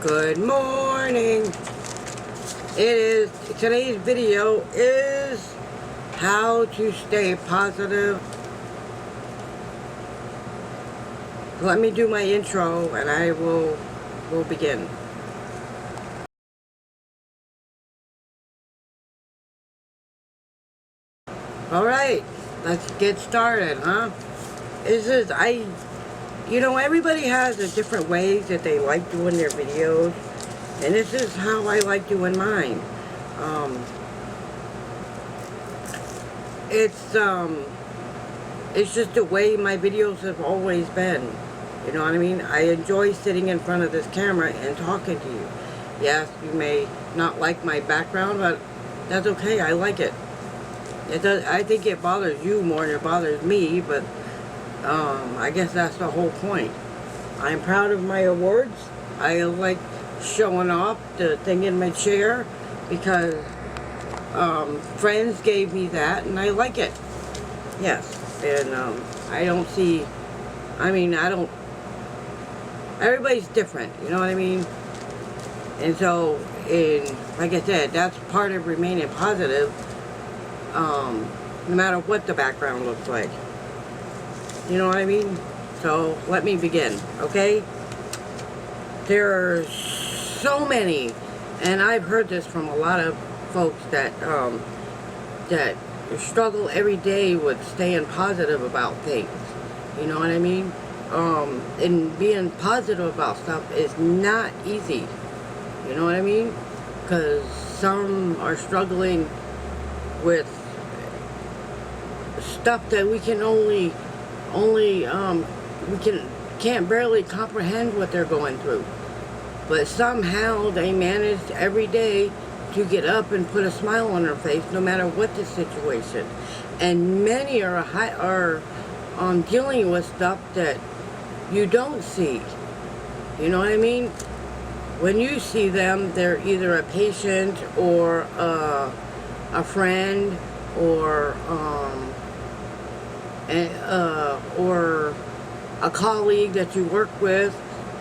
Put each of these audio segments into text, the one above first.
Good morning. Today's video is how to stay positive. Let me do my intro and I will begin. Alright, let's get started, huh? Everybody has a different ways that they like doing their videos, and this is how I like doing mine. It's just the way my videos have always been. You know what I mean? I enjoy sitting in front of this camera and talking to you. Yes, you may not like my background, but that's okay. I like it. I think it bothers you more than it bothers me, but I guess that's the whole point. I'm proud of my awards. I like showing off the thing in my chair because friends gave me that and I like it. Yes, and everybody's different, you know what I mean? And so, like I said, that's part of remaining positive, no matter what the background looks like. You know what I mean? So, let me begin, okay? There are so many, and I've heard this from a lot of folks that struggle every day with staying positive about things. You know what I mean? And being positive about stuff is not easy. You know what I mean? Because some are struggling with stuff that we can can't barely comprehend what they're going through. But somehow they manage every day to get up and put a smile on their face no matter what the situation. And many are dealing with stuff that you don't see. You know what I mean? When you see them, they're either a patient or a friend or a colleague that you work with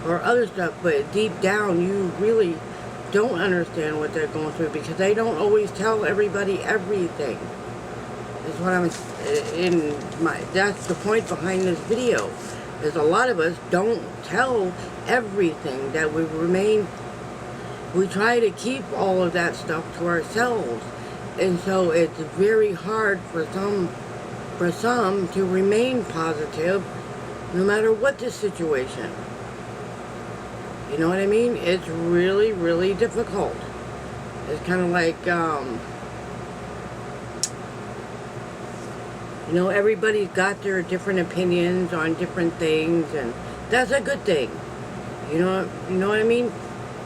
or other stuff, but deep down you really don't understand what they're going through because they don't always tell everybody everything. Is what that's the point behind this video. Is a lot of us don't tell everything, that we try to keep all of that stuff to ourselves. And so it's very hard for some to remain positive no matter what the situation. You know what I mean? It's really, really difficult. It's kind of like, everybody's got their different opinions on different things, and that's a good thing. You know what I mean?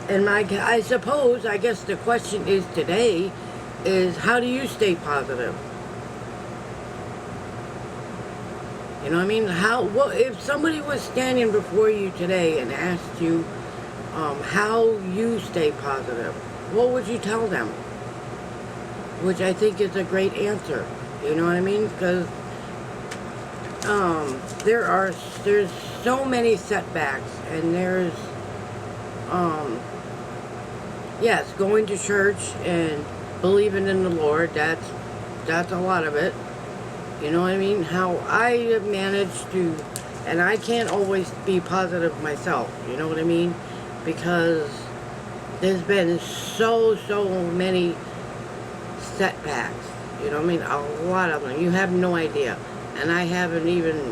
And I guess the question is today is, how do you stay positive? You know what I mean? If somebody was standing before you today and asked you how you stay positive, what would you tell them? Which I think is a great answer. You know what I mean? Because there's so many setbacks, and there's yes, going to church and believing in the Lord. That's a lot of it. You know what I mean? How I have managed to, and I can't always be positive myself. You know what I mean? Because there's been so many setbacks. You know what I mean? A lot of them. You have no idea. And I haven't even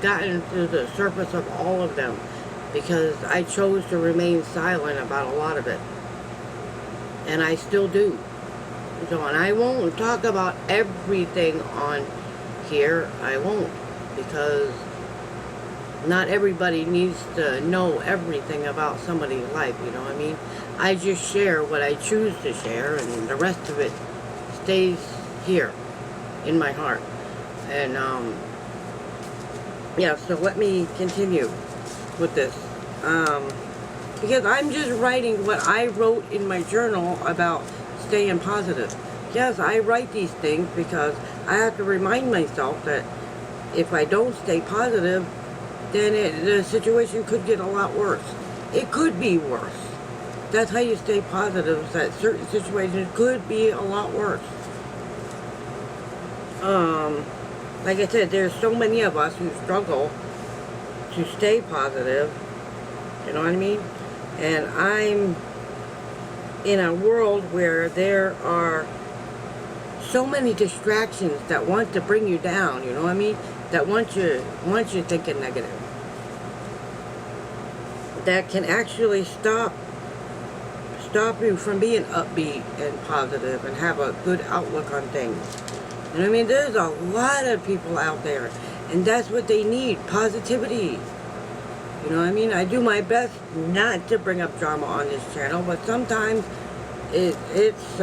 gotten to the surface of all of them because I chose to remain silent about a lot of it. And I still do. So, and I won't talk about everything on here. I won't, because not everybody needs to know everything about somebody's life, you know what I mean? I just share what I choose to share, and the rest of it stays here in my heart. And yeah, so let me continue with this. Because I'm just writing what I wrote in my journal about staying positive. Yes, I write these things because I have to remind myself that if I don't stay positive, then the situation could get a lot worse. It could be worse. That's how you stay positive, is that certain situations could be a lot worse. Like I said, there's so many of us who struggle to stay positive, you know what I mean? And I'm in a world where there are so many distractions that want to bring you down, you know what I mean? That want you thinking negative. That can actually stop you from being upbeat and positive and have a good outlook on things. You know what I mean? There's a lot of people out there, and that's what they need, positivity. You know what I mean? I do my best not to bring up drama on this channel, but sometimes it's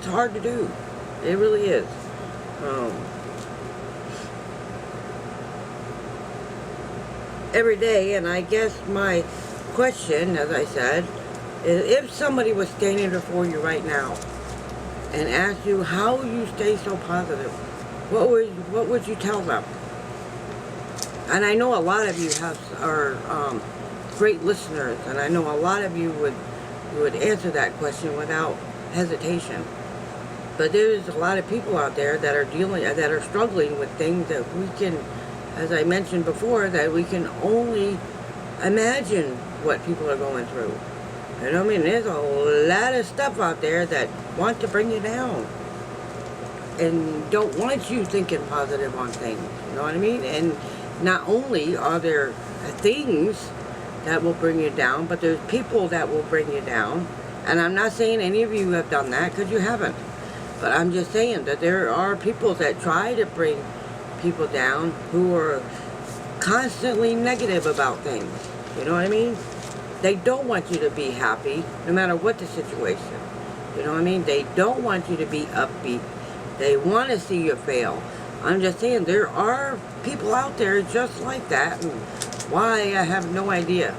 hard to do. It really is. Every day, and I guess my question, as I said, is if somebody was standing before you right now and asked you how you stay so positive, what would you tell them? And I know a lot of you are great listeners, and I know a lot of you would answer that question without hesitation. But there's a lot of people out there that are struggling with things that we can, as I mentioned before, that we can only imagine what people are going through. You know what I mean? There's a lot of stuff out there that want to bring you down and don't want you thinking positive on things. You know what I mean? And not only are there things that will bring you down, but there's people that will bring you down. And I'm not saying any of you have done that, because you haven't. But I'm just saying that there are people that try to bring people down who are constantly negative about things. You know what I mean? They don't want you to be happy, no matter what the situation. You know what I mean? They don't want you to be upbeat. They want to see you fail. I'm just saying, there are people out there just like that, and why, I have no idea.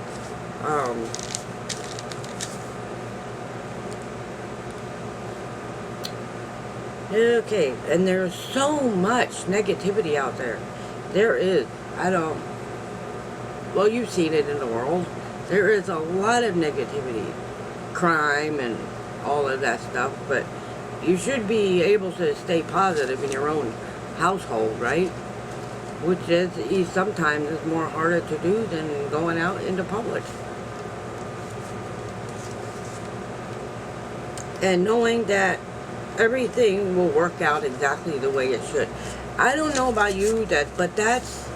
Okay, and there's so much negativity out there. There is. Well, you've seen it in the world. There is a lot of negativity, crime, and all of that stuff, but you should be able to stay positive in your own household, right? Which is sometimes is more harder to do than going out into public. And knowing that everything will work out exactly the way it should. I don't know about you, but that's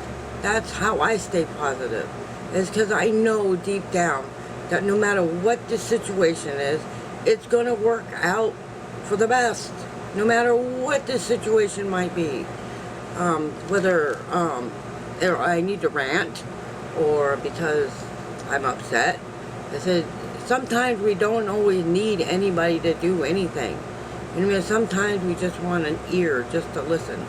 how I stay positive. It's because I know deep down that no matter what the situation is, it's going to work out for the best. No matter what the situation might be. Whether I need to rant or because I'm upset. I said, sometimes we don't always need anybody to do anything. You know what I mean? Sometimes we just want an ear just to listen.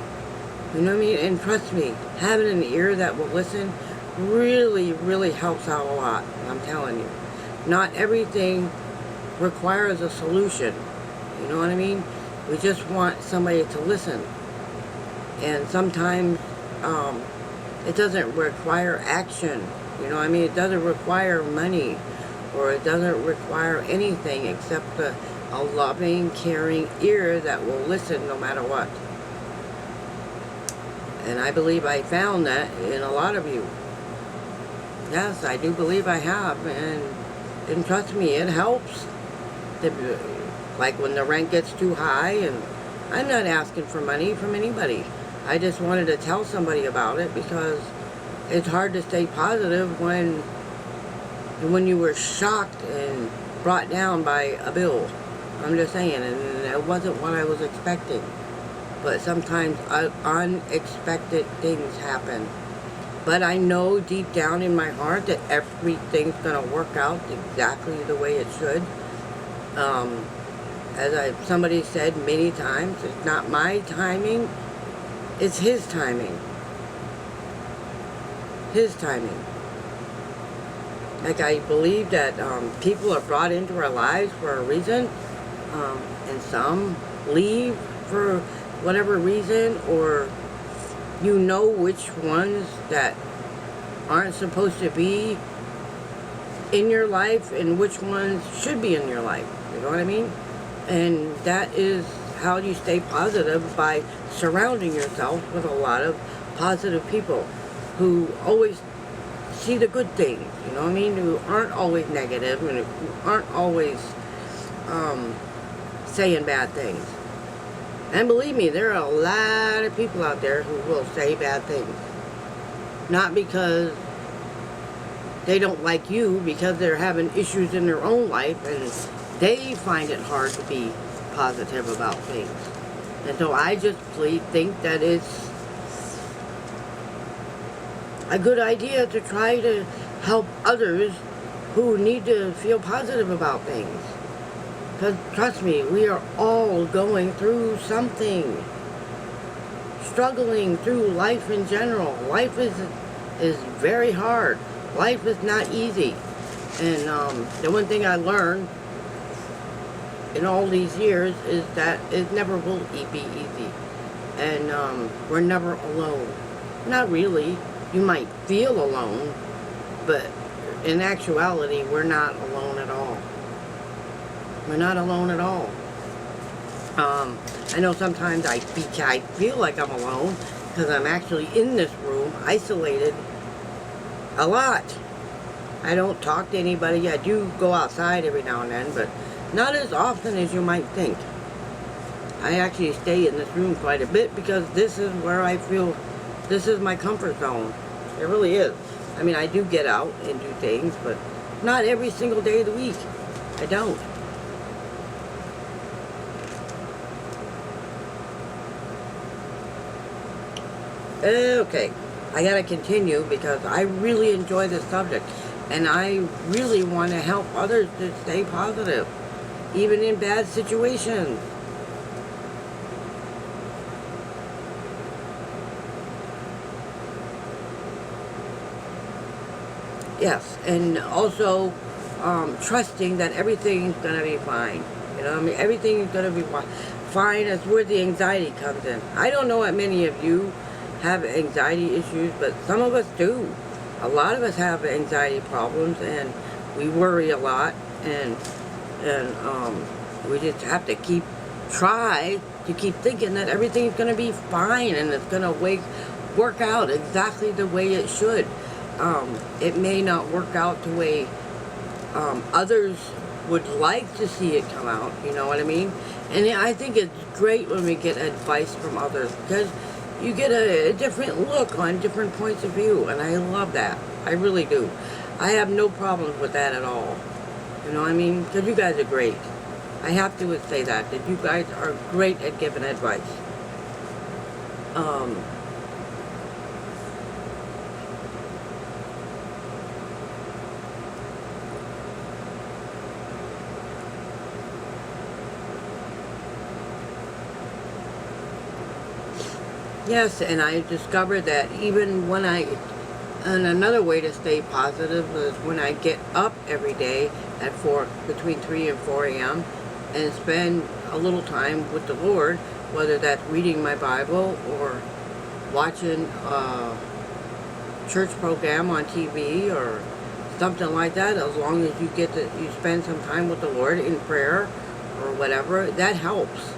You know what I mean? And trust me, having an ear that will listen really, really helps out a lot. I'm telling you. Not everything requires a solution. You know what I mean? We just want somebody to listen. And sometimes it doesn't require action. You know what I mean? It doesn't require money, or it doesn't require anything except a loving, caring ear that will listen no matter what. And I believe I found that in a lot of you. Yes, I do believe I have. And trust me, it helps. Like when the rent gets too high, and I'm not asking for money from anybody. I just wanted to tell somebody about it, because it's hard to stay positive when you were shocked and brought down by a bill. I'm just saying, and it wasn't what I was expecting. But sometimes unexpected things happen. But I know deep down in my heart that everything's going to work out exactly the way it should. As somebody said many times, it's not my timing, it's His timing. His timing. Like, I believe that people are brought into our lives for a reason, and some leave for whatever reason, or You know which ones that aren't supposed to be in your life and which ones should be in your life. You know what I mean? And that is how you stay positive, by surrounding yourself with a lot of positive people who always see the good things, you know what I mean? Who aren't always negative and who aren't always saying bad things. And believe me, there are a lot of people out there who will say bad things. Not because they don't like you, because they're having issues in their own life and they find it hard to be positive about things. And so I just think that it's a good idea to try to help others who need to feel positive about things. Because trust me, we are all going through something. Struggling through life in general. Life is very hard. Life is not easy. And the one thing I learned in all these years is that it never will be easy. And we're never alone. Not really. You might feel alone, but in actuality, we're not alone at all. We're not alone at all. I know sometimes I feel like I'm alone because I'm actually in this room, isolated, a lot. I don't talk to anybody. I do go outside every now and then, but not as often as you might think. I actually stay in this room quite a bit because this is where I feel, this is my comfort zone. It really is. I mean, I do get out and do things, but not every single day of the week. I don't. Okay, I gotta continue because I really enjoy this subject and I really want to help others to stay positive, even in bad situations. Yes, and also trusting that everything's gonna be fine. You know, I mean, everything's gonna be fine. That's where the anxiety comes in. I don't know what many of you have anxiety issues, but some of us do. A lot of us have anxiety problems, and we worry a lot, and we just have to try to keep thinking that everything's gonna be fine and it's gonna work out exactly the way it should. It may not work out the way others would like to see it come out, you know what I mean? And I think it's great when we get advice from others because you get a different look on different points of view, and I love that. I really do. I have no problems with that at all. You know what I mean? Because you guys are great. I have to say that you guys are great at giving advice. Yes, and I discovered that even when and another way to stay positive is when I get up every day at between 3 and 4 a.m. and spend a little time with the Lord, whether that's reading my Bible or watching a church program on TV or something like that. As long as you spend some time with the Lord in prayer or whatever, that helps.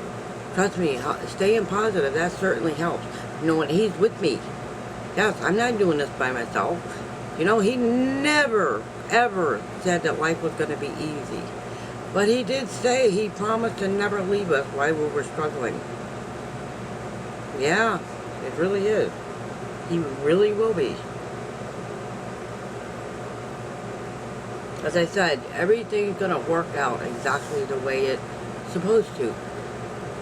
Trust me, staying positive, that certainly helps. Knowing He's with me. Yes, I'm not doing this by myself. You know, He never, ever said that life was going to be easy. But He did say He promised to never leave us while we were struggling. Yeah, it really is. He really will be. As I said, everything's going to work out exactly the way it's supposed to.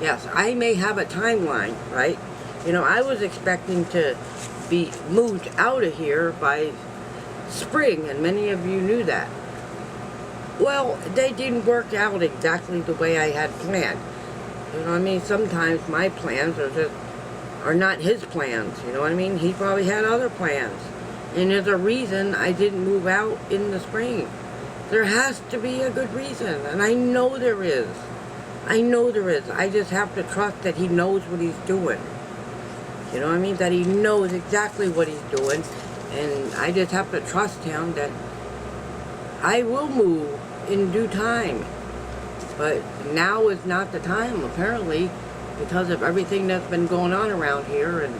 Yes, I may have a timeline, right? You know, I was expecting to be moved out of here by spring, and many of you knew that. Well, they didn't work out exactly the way I had planned. You know what I mean? Sometimes my plans are not His plans, you know what I mean? He probably had other plans. And there's a reason I didn't move out in the spring. There has to be a good reason, and I know there is. I know there is. I just have to trust that He knows what He's doing. You know what I mean? That he knows exactly what he's doing. And I just have to trust him that I will move in due time. But now is not the time, apparently, because of everything that's been going on around here. And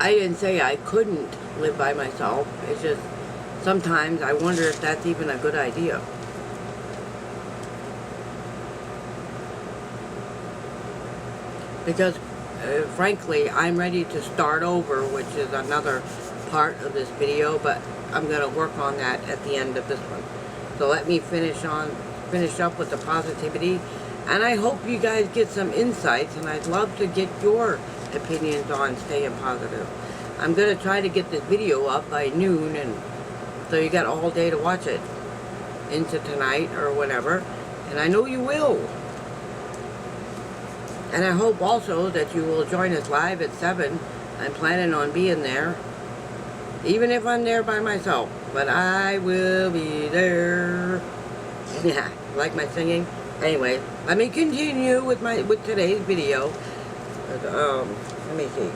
I didn't say I couldn't live by myself. It's just sometimes I wonder if that's even a good idea. Because frankly, I'm ready to start over, which is another part of this video, but I'm going to work on that at the end of this one. So let me finish up with the positivity, and I hope you guys get some insights, and I'd love to get your opinions on staying positive. I'm going to try to get this video up by noon, and so you got all day to watch it into tonight or whatever, and I know you will. And I hope also that you will join us live at 7. I'm planning on being there, even if I'm there by myself, but I will be there. Yeah, like my singing? Anyway, let me continue with today's video. Let me see.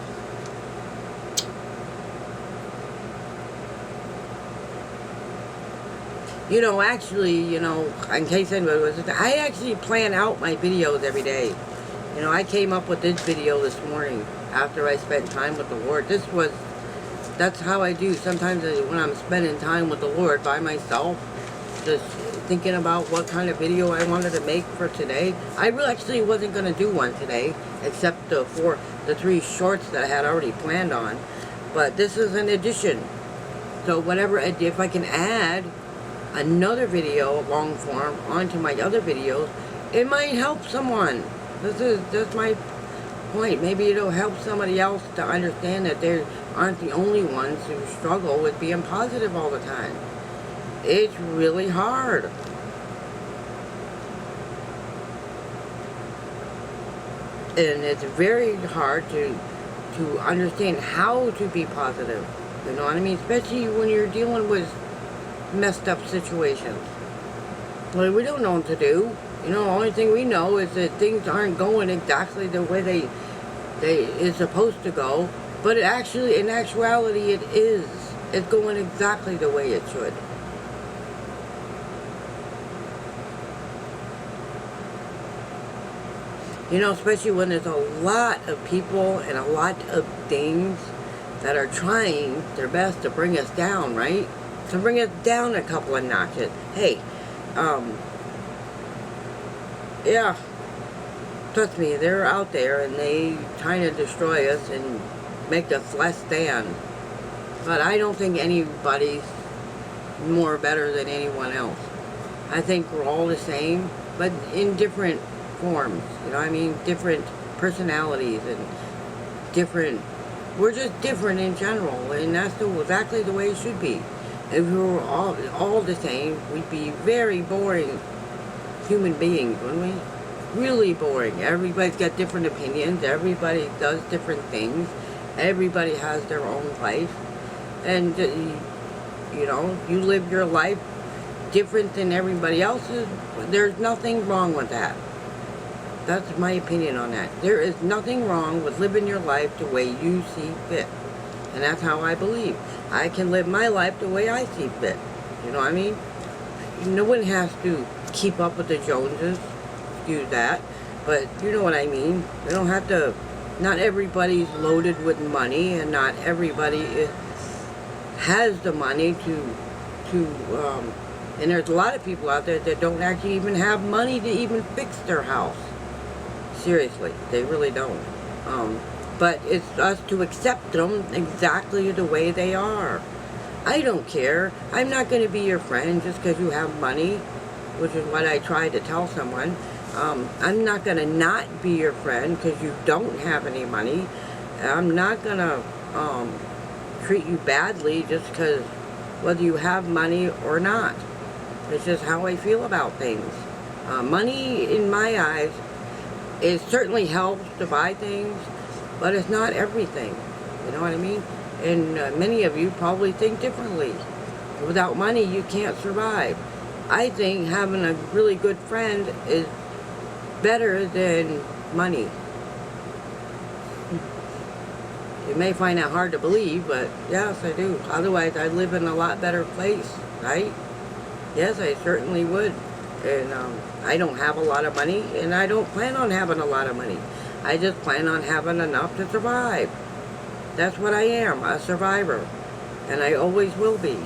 You know, actually, you know, in case anybody was, I actually plan out my videos every day. You know, I came up with this video this morning after I spent time with the Lord. That's how I do. Sometimes when I'm spending time with the Lord by myself, just thinking about what kind of video I wanted to make for today. I really actually wasn't going to do one today, except the 3 shorts that I had already planned on. But this is an addition. So whatever, if I can add another video, long form, onto my other videos, it might help someone. That's my point. Maybe it'll help somebody else to understand that they aren't the only ones who struggle with being positive all the time. It's really hard. And it's very hard to understand how to be positive. You know what I mean? Especially when you're dealing with messed up situations. Well, we don't know what to do. You know, the only thing we know is that things aren't going exactly the way they is supposed to go. But it actually, in actuality, it is. It's going exactly the way it should. You know, especially when there's a lot of people and a lot of things that are trying their best to bring us down, right? To bring us down a couple of notches. Hey, yeah, trust me, they're out there and they trying to destroy us and make us less than. But I don't think anybody's more better than anyone else. I think we're all the same, but in different forms. You know what I mean? Different personalities and different. We're just different in general, and that's exactly the way it should be. If we were all the same, we'd be very boring human beings, wouldn't we? Really boring. Everybody's got different opinions. Everybody does different things. Everybody has their own life. And, you know, you live your life different than everybody else's. There's nothing wrong with that. That's my opinion on that. There is nothing wrong with living your life the way you see fit. And that's how I believe. I can live my life the way I see fit. You know what I mean? No one has to keep up with the Joneses. Excuse that. But you know what I mean. They don't have to. Not everybody's loaded with money, and not everybody has the money to and there's a lot of people out there that don't actually even have money to even fix their house. Seriously, they really don't. But it's us to accept them exactly the way they are. I don't care. I'm not going to be your friend just because you have money, which is what I try to tell someone. I'm not going to not be your friend because you don't have any money. I'm not going to treat you badly just because whether you have money or not. It's just how I feel about things. Money, in my eyes, it certainly helps to buy things, but it's not everything. You know what I mean? And many of you probably think differently. Without money, you can't survive. I think having a really good friend is better than money. You may find that hard to believe, but yes, I do. Otherwise, I'd live in a lot better place, right? Yes, I certainly would. And I don't have a lot of money, and I don't plan on having a lot of money. I just plan on having enough to survive. That's what I am, a survivor. And I always will be.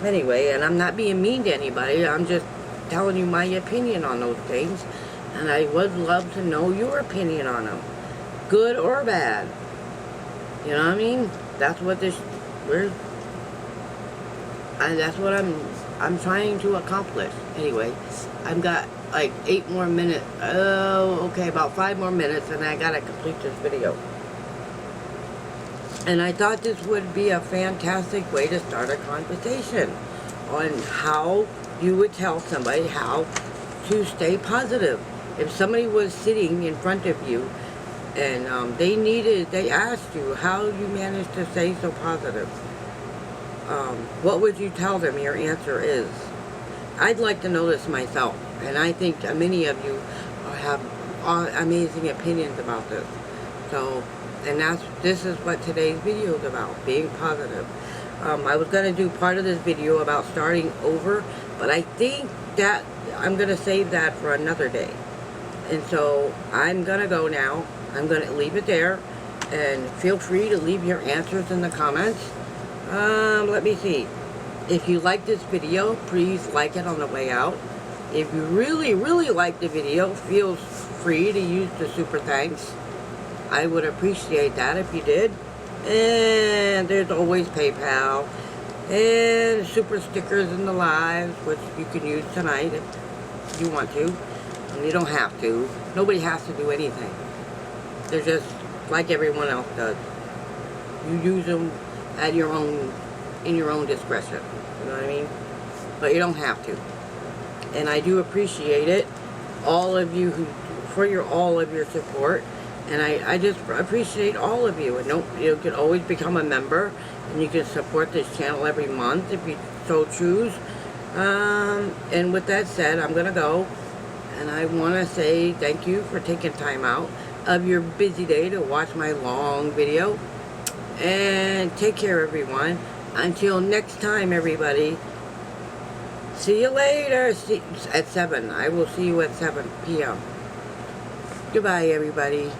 Anyway, and I'm not being mean to anybody. I'm just telling you my opinion on those things. And I would love to know your opinion on them. Good or bad. You know what I mean? That's what that's what I'm trying to accomplish. Anyway, I've got like 8 more minutes. Oh, okay, about 5 more minutes, and I gotta complete this video. And I thought this would be a fantastic way to start a conversation on how you would tell somebody how to stay positive. If somebody was sitting in front of you and they asked you how you managed to stay so positive, what would you tell them your answer is? I'd like to know this myself, and I think many of you have amazing opinions about this. So, and this is what today's video is about, being positive. I was going to do part of this video about starting over, but I think that I'm going to save that for another day. And so I'm going to go now. I'm going to leave it there, and feel free to leave your answers in the comments. Let me see. If you like this video, please like it on the way out. If you really, really like the video, feel free to use the super thanks. I would appreciate that if you did. And there's always PayPal. And super stickers in the lives, which you can use tonight if you want to. And you don't have to. Nobody has to do anything. They're just like everyone else does. You use them at your own, in your own discretion. You know what I mean? But you don't have to. And I do appreciate it, all of you all of your support. And I just appreciate all of you. And you can always become a member, and you can support this channel every month if you so choose. And with that said, I'm gonna go, and I want to say thank you for taking time out of your busy day to watch my long video. And take care, everyone. Until next time, everybody. See you later. At 7. I will see you at 7 p.m. Goodbye, everybody.